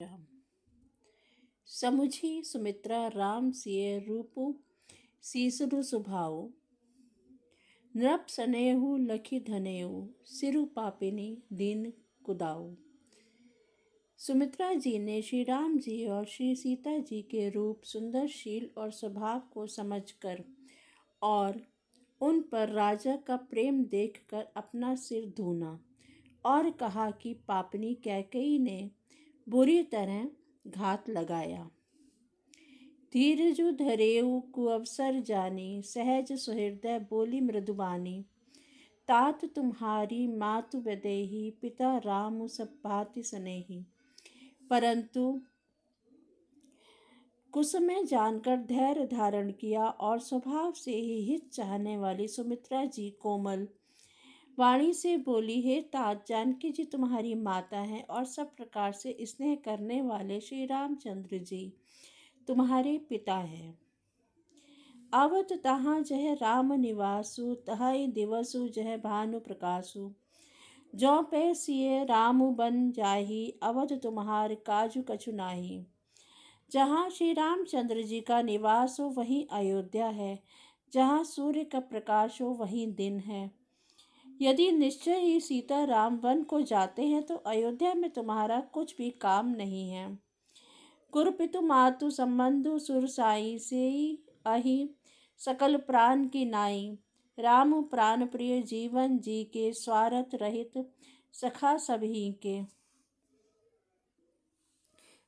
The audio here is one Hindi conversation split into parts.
राम समुझी सुमित्रा राम सिय रूपु सीसरु सुभाऊ नृप सनेहु लखी धनेऊ सिरु पापिनी दीन कुदाऊ। सुमित्रा जी ने श्री राम जी और श्री सीता जी के रूप, सुंदरशील और स्वभाव को समझकर और उन पर राजा का प्रेम देखकर अपना सिर धूना और कहा कि पापनी कैकेयी ने बुरी तरह घात लगाया। धीरजु धरेऊ कुअवसर जानी सहज सुहृदय बोली मृदुबानी। तात तुम्हारी मातु वैदेही पिता राम सब भांति स्नेही। परंतु कुसमय जानकर धैर्य धारण किया और स्वभाव से ही हित चाहने वाली सुमित्रा जी कोमल वाणी से बोली, हे तात, जानकी जी तुम्हारी माता हैं और सब प्रकार से स्नेह करने वाले श्री रामचंद्र जी तुम्हारे पिता हैं। आवत तहाँ जह राम निवासु तहाई दिवसु जह भानु प्रकाशु। जौ पे सिए राम बन जाही अवध तुम्हार काजु कछु नाही। जहाँ श्री रामचंद्र जी का निवास हो वहीं अयोध्या है, जहाँ सूर्य का प्रकाश हो वहीं दिन है। यदि निश्चय ही सीता राम वन को जाते हैं तो अयोध्या में तुम्हारा कुछ भी काम नहीं है। गुरु पितु मातु संबंधु सुरसाई से अहि सकल प्राण की नाई। राम प्राण प्रिय जीवन जी के स्वार्थ रहित सखा सभी के।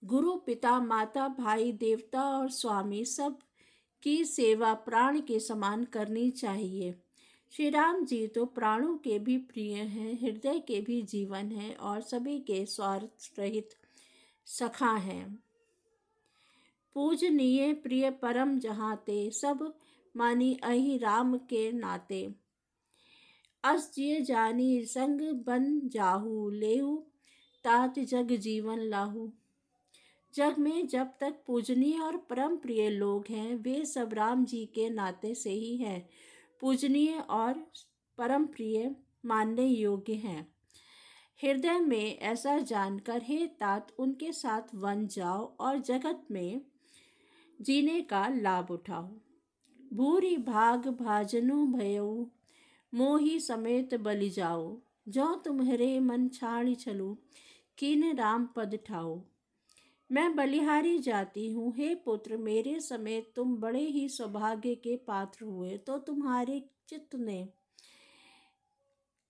गुरु पिता माता भाई देवता और स्वामी सब की सेवा प्राण के समान करनी चाहिए। श्री राम जी तो प्राणों के भी प्रिय हैं, हृदय के भी जीवन हैं और सभी के स्वार्थ रहित सखा हैं। पूजनीय प्रिय परम जहाते सब मानी अहि राम के नाते। अस जिय जानी संग बन जाहू लेहू तात जग जीवन लाहू। जग में जब तक पूजनीय और परम प्रिय लोग हैं वे सब राम जी के नाते से ही हैं, पूजनीय और परम प्रिय मानने योग्य हैं। हृदय में ऐसा जानकर हे तात उनके साथ वन जाओ और जगत में जीने का लाभ उठाओ। भूरी भाग भाजनु भयऊ मोही समेत बलि जाओ। जो तुम्हारे मन छाड़ी छलू कीन राम पद ठाओ। मैं बलिहारी जाती हूँ, हे पुत्र मेरे समेत तुम बड़े ही सौभाग्य के पात्र हुए तो तुम्हारे चित्त ने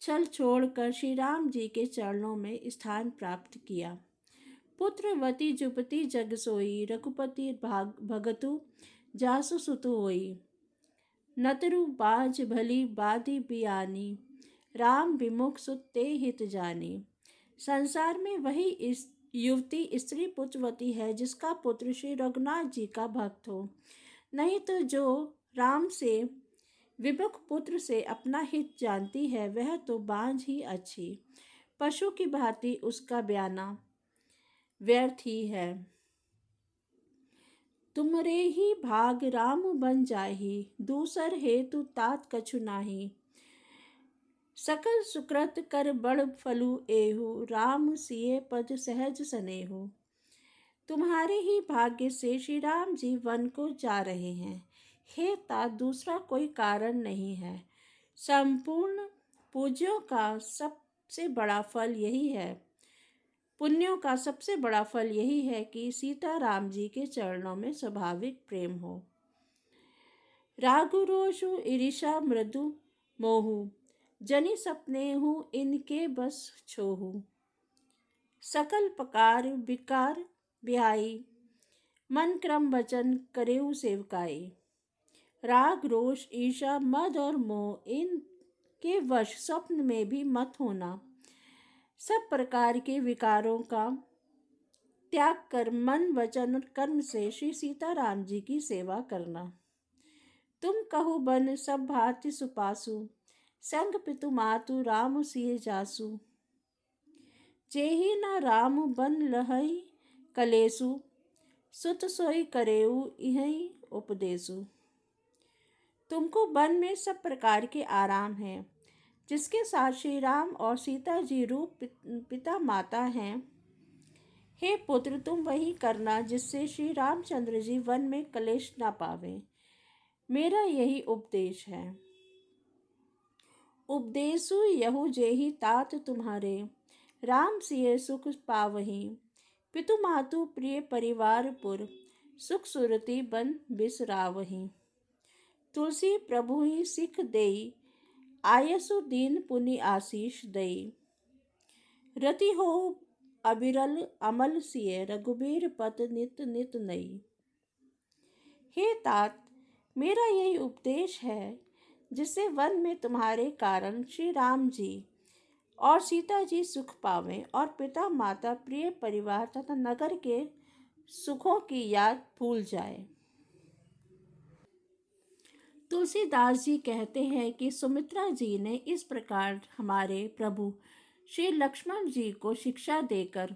छल छोड़कर श्री राम जी के चरणों में स्थान प्राप्त किया। पुत्रवती जुपति जग सोई रघुपति भगतु जासु सुतु होई। नतरु बाज भली बादी बियानी राम विमुख सुत ते हित जानी। संसार में वही इस युवती स्त्री पुत्रवती है जिसका पुत्र श्री रघुनाथ जी का भक्त हो, नहीं तो जो राम से विमुख पुत्र से अपना हित जानती है वह तो बांझ ही अच्छी, पशु की भांति उसका बयाना व्यर्थ ही है। तुमरे ही भाग राम बन जाही दूसर हेतु तात कछु नाही। सकल सुकृत कर बड़ फलु एहु राम सिए पद सहज सनेहु। तुम्हारे ही भाग्य से श्री राम जी वन को जा रहे हैं, हे तात दूसरा कोई कारण नहीं है। संपूर्ण पूज्यों का सबसे बड़ा फल यही है, पुण्यों का सबसे बड़ा फल यही है कि सीता राम जी के चरणों में स्वाभाविक प्रेम हो। रागु रोषु ईर्षा मृदु मोहु जनि सपने हूँ इनके बस छोहू। सकल प्रकार विकार बिहाई मन क्रम वचन करेऊ सेवकाई। राग रोष ईर्षा मद और मोह इनके वश स्वप्न में भी मत होना। सब प्रकार के विकारों का त्याग कर मन वचन और कर्म से श्री सीता राम जी की सेवा करना। तुम कहो बन सब भांति सुपासु संग पितु मातु राम सिए जासु। जेहि न राम बन लहई कलेसु सुत सोई करेऊ इहि उपदेसु। तुमको वन में सब प्रकार के आराम हैं, जिसके साथ श्री राम और सीता जी रूप पिता माता हैं, हे पुत्र, तुम वही करना जिससे श्री रामचंद्र जी वन में कलेश ना पावे। मेरा यही उपदेश है। उपदेशु यहु जेहि तात तुम्हारे, राम सिय सुख पावहीं। पितु मातु प्रिय परिवार पुर, सुख सुरति बन बिसरावहीं। तुलसी प्रभु ही सिख देई, आयसु दीन पुनि आशीष दई। रति हो अविरल अमल सिय, रघुबीर पत नित नित नई। हे तात, मेरा यही उपदेश है जिससे वन में तुम्हारे कारण श्री राम जी और सीता जी सुख पावें और पिता माता प्रिय परिवार तथा नगर के सुखों की याद भूल जाए। तुलसीदास जी कहते हैं कि सुमित्रा जी ने इस प्रकार हमारे प्रभु श्री लक्ष्मण जी को शिक्षा देकर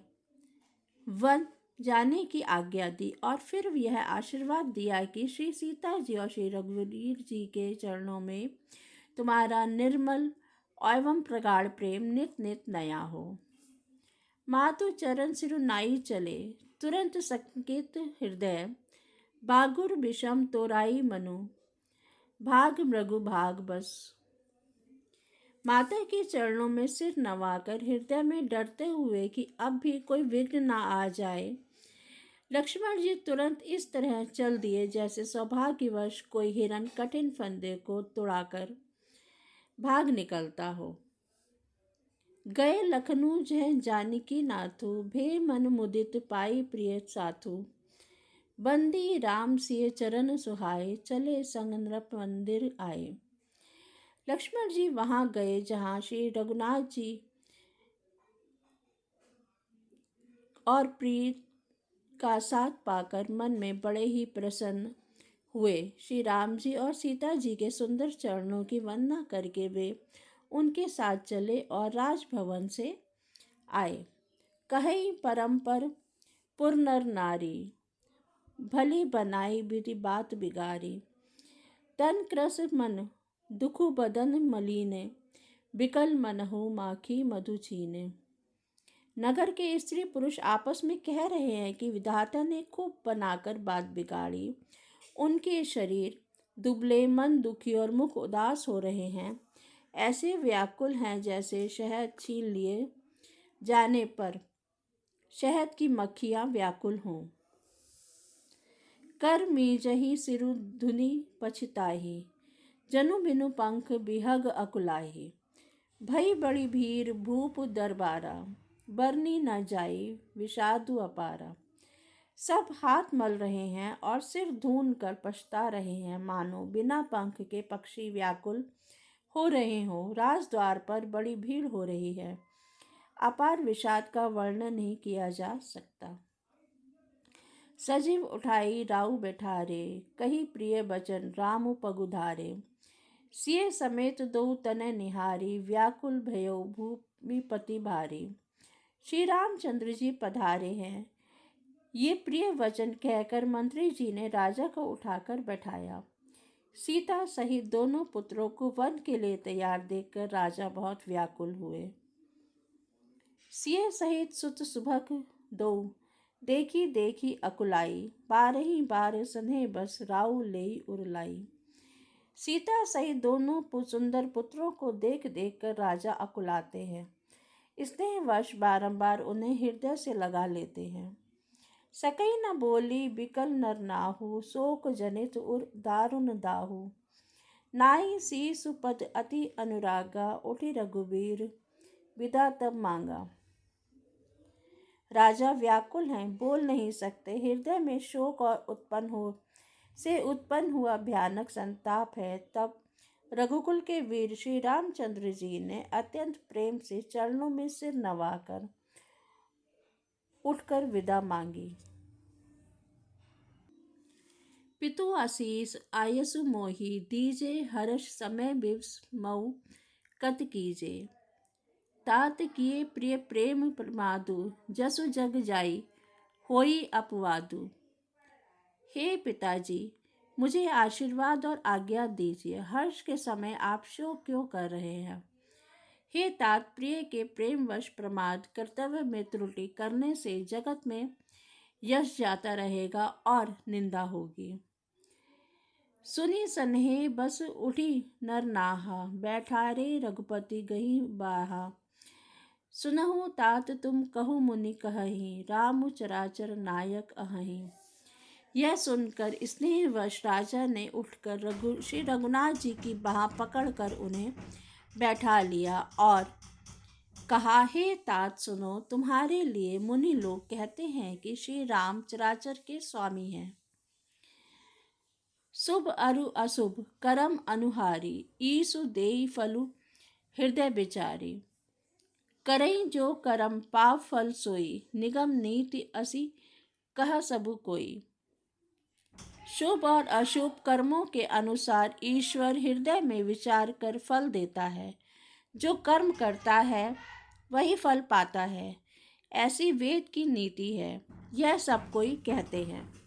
वन जाने की आज्ञा दी और फिर यह आशीर्वाद दिया कि श्री सीता जी और श्री रघुवीर जी के चरणों में तुम्हारा निर्मल एवं प्रगाढ़ प्रेम नित नित नया हो। मातु चरण सिरु नाई चले, तुरंत संकित हृदय, बागुर विषम तोराई मनु, भाग मृगु भाग बस। माता के चरणों में सिर नवाकर हृदय में डरते हुए कि अब भी कोई विघ्न ना आ जाए, लक्ष्मण जी तुरंत इस तरह चल दिए जैसे सौभाग्यवश कोई हिरन कठिन फंदे को तोड़ाकर भाग निकलता हो। गए लखनऊ जह जानकी नाथु, भे मन मुदित पाई प्रिय साथु। बंदी राम सिय चरण सुहाए, चले संग नृप मंदिर आए। लक्ष्मण जी वहां गए जहां श्री रघुनाथ जी और प्रिय का साथ पाकर मन में बड़े ही प्रसन्न हुए। श्री राम जी और सीता जी के सुंदर चरणों की वंदना करके वे उनके साथ चले और राजभवन से आए। कहीं परम्पर पुर नर नारी, भली बनाई विधि बात बिगारी। तन क्रस मन दुखु बदन मलीने, बिकल मनहु माखी मधु छीने। नगर के स्त्री पुरुष आपस में कह रहे हैं कि विधाता ने खूब बनाकर बात बिगाड़ी। उनके शरीर दुबले, मन दुखी और मुख उदास हो रहे हैं। ऐसे व्याकुल हैं जैसे शहद छीन लिए जाने पर शहद की मक्खियां व्याकुल हों। कर मीजहि सिरु धुनि पछिताहि, जनु बिनु पंख बिहग अकुलाहि। भई बड़ी भीर भूप दरबारा, बरनी न जाई विषादु अपारा। सब हाथ मल रहे हैं और सिर धून कर पछता रहे हैं, मानो बिना पंख के पक्षी व्याकुल हो रहे हों। राजद्वार पर बड़ी भीड़ हो रही है। अपार विषाद का वर्णन नहीं किया जा सकता। सजीव उठाई राउ बैठारे, कही प्रिय बचन राम पगुधारे। सिय समेत दो तनय निहारी, व्याकुल भयो भूमिपति भारी। श्री रामचंद्र जी पधारे हैं, ये प्रिय वचन कहकर मंत्री जी ने राजा को उठाकर बैठाया। सीता सहित दोनों पुत्रों को वन के लिए तैयार देखकर राजा बहुत व्याकुल हुए। सिय सहित सुत सुभग दो, देखी देखी अकुलाई। बारही बार सन्हे बस, राउ लेई उरलाई। सीता सहित दोनों सुंदर पुत्रों को देख देख कर राजा अकुलाते हैं। स्नेहवश बारंबार उन्हें हृदय से लगा लेते हैं। सकई न बोली बिकल नर नाहु, शोक जनित उर दारुण दाहु। नाई शीसु पद अति अनुरागा, उठी रघुबीर विदा तब मांगा। राजा व्याकुल हैं, बोल नहीं सकते। हृदय में शोक और उत्पन्न हुआ भयानक संताप है। तब रघुकुल के वीर श्री रामचंद्र जी ने अत्यंत प्रेम से चरणों में सिर नवाकर उठकर विदा मांगी। पितु आशीष आयसु मोहि, दीजे हर्ष समय बिस्मऊ कत कीजे। तात किए प्रिय प्रेम प्रमादु, जसु जग जाई होई अपवादु। हे पिताजी, मुझे आशीर्वाद और आज्ञा दीजिए। हर्ष के समय आप शोक क्यों कर रहे हैं? हे तात, प्रिय के प्रेमवश प्रमाद कर्तव्य में त्रुटि करने से जगत में यश जाता रहेगा और निंदा होगी। सुनी सन्हे बस उठी नर नाहा, बैठा रे रघुपति गही बाहा। सुनहु तात तुम कहो मुनि कहहि, राम चराचर नायक अहहि। यह सुनकर स्नेहवश राजा ने उठकर श्री रघुनाथ जी की बाह पकड़कर उन्हें बैठा लिया और कहा, हे तात सुनो, तुम्हारे लिए मुनि लोग कहते हैं कि श्री राम चराचर के स्वामी हैं। शुभ अरु अशुभ करम अनुहारी, ईसु देई फलु हृदय विचारी। करई जो करम पाव फल सोई, निगम नीति असी कह सबु कोई। शुभ और अशुभ कर्मों के अनुसार ईश्वर हृदय में विचार कर फल देता है। जो कर्म करता है वही फल पाता है, ऐसी वेद की नीति है। यह सब कोई कहते हैं।